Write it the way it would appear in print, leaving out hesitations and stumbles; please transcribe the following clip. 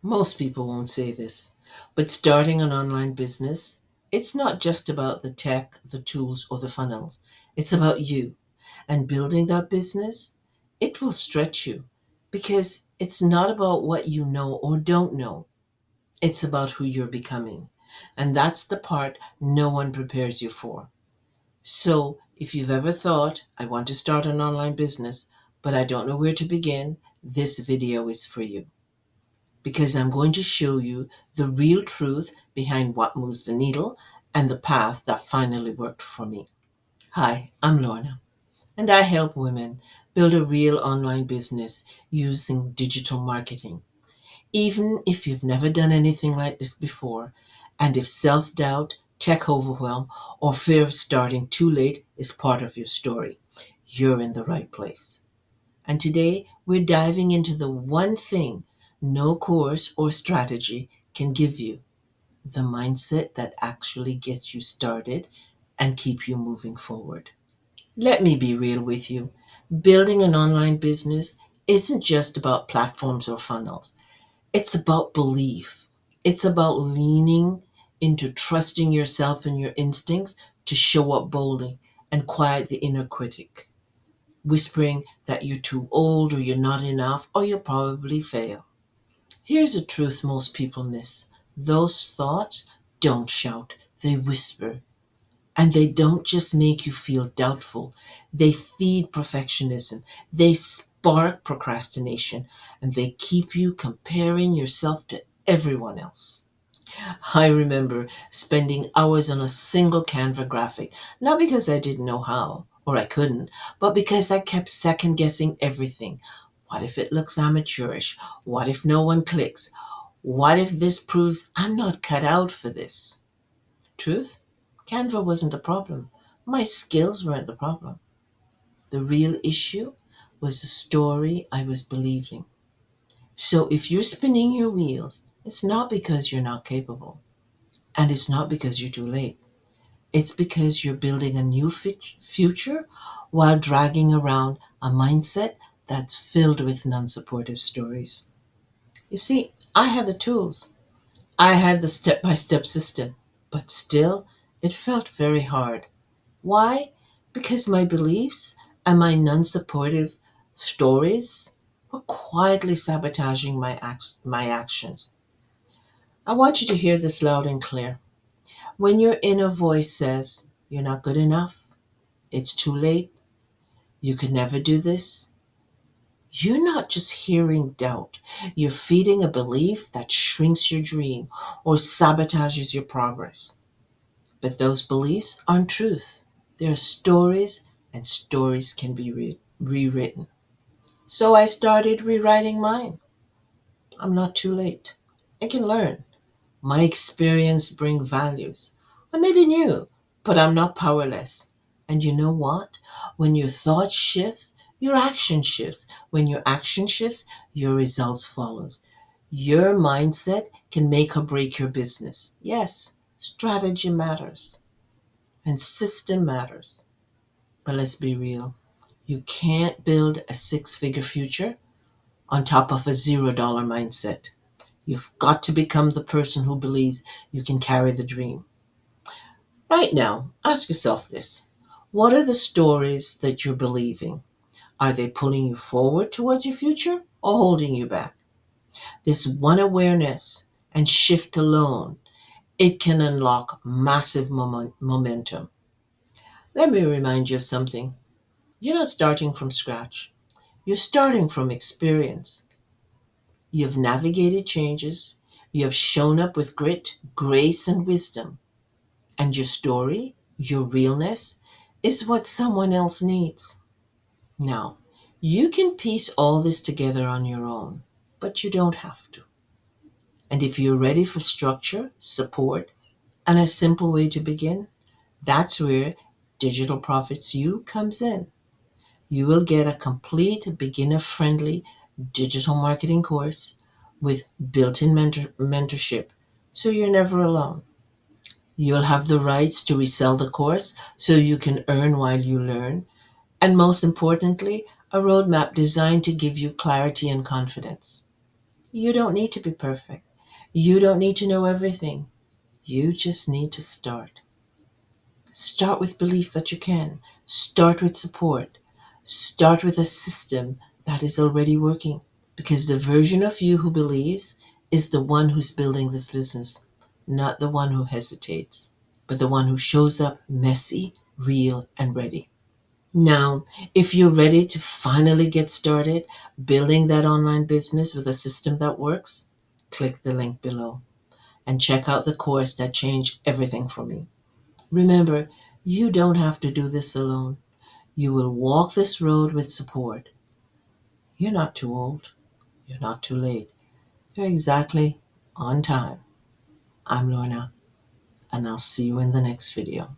Most people won't say this, but starting an online business, it's not just about the tech, the tools, or the funnels. It's about you. And building that business, it will stretch you because it's not about what you know or don't know. It's about who you're becoming. And that's the part no one prepares you for. So, if you've ever thought, I want to start an online business, but I don't know where to begin, this video is for you. Because I'm going to show you the real truth behind what moves the needle and the path that finally worked for me. Hi, I'm Lorna, and I help women build a real online business using digital marketing. Even if you've never done anything like this before, and if self doubt, tech overwhelm, or fear of starting too late is part of your story, you're in the right place. And today we're diving into the one thing no course or strategy can give you, the mindset that actually gets you started and keep you moving forward. Let me be real with you. Building an online business isn't just about platforms or funnels. It's about belief. It's about leaning into trusting yourself and your instincts to show up boldly and quiet the inner critic, whispering that you're too old or you're not enough or you'll probably fail. Here's a truth most people miss. Those thoughts don't shout, they whisper. And they don't just make you feel doubtful, they feed perfectionism, they spark procrastination, and they keep you comparing yourself to everyone else. I remember spending hours on a single Canva graphic, not because I didn't know how or I couldn't, but because I kept second guessing everything. What if it looks amateurish? What if no one clicks? What if this proves I'm not cut out for this? Truth? Canva wasn't the problem. My skills weren't the problem. The real issue was the story I was believing. So if you're spinning your wheels, it's not because you're not capable. And it's not because you're too late. It's because you're building a new future while dragging around a mindset that's filled with non supportive stories. You see, I had the tools, I had the step by step system, but still, it felt very hard. Why? Because my beliefs and my non supportive stories were quietly sabotaging my actions. I want you to hear this loud and clear. When your inner voice says, you're not good enough, it's too late, you could never do this, you're not just hearing doubt. You're feeding a belief that shrinks your dream or sabotages your progress. But those beliefs aren't truth. They're stories, and stories can be rewritten. So I started rewriting mine. I'm not too late. I can learn. My experience brings values. I may be new, but I'm not powerless. And you know what? When your thought shifts, your action shifts. When your action shifts, your results follows. Your mindset can make or break your business. Yes, strategy matters and system matters. But let's be real. You can't build a six-figure future on top of a $0 mindset. You've got to become the person who believes you can carry the dream. Right now, ask yourself this. What are the stories that you're believing? Are they pulling you forward towards your future or holding you back? This one awareness and shift alone, it can unlock massive momentum. Let me remind you of something. You're not starting from scratch. You're starting from experience. You've navigated changes. You have shown up with grit, grace, and wisdom. And your story, your realness, is what someone else needs. Now, you can piece all this together on your own, but you don't have to. And if you're ready for structure, support, and a simple way to begin, that's where Digital Profits You comes in. You will get a complete beginner friendly digital marketing course with built in mentorship, so you're never alone. You'll have the rights to resell the course so you can earn while you learn, and most importantly, a roadmap designed to give you clarity and confidence. You don't need to be perfect. You don't need to know everything. You just need to start. Start with belief that you can. Start with support. Start with a system that is already working. Because the version of you who believes is the one who's building this business, not the one who hesitates, but the one who shows up messy, real, and ready. Now, if you're ready to finally get started building that online business with a system that works, click the link below and check out the course that changed everything for me. Remember, you don't have to do this alone. You will walk this road with support. You're not too old. You're not too late. You're exactly on time. I'm Lorna, and I'll see you in the next video.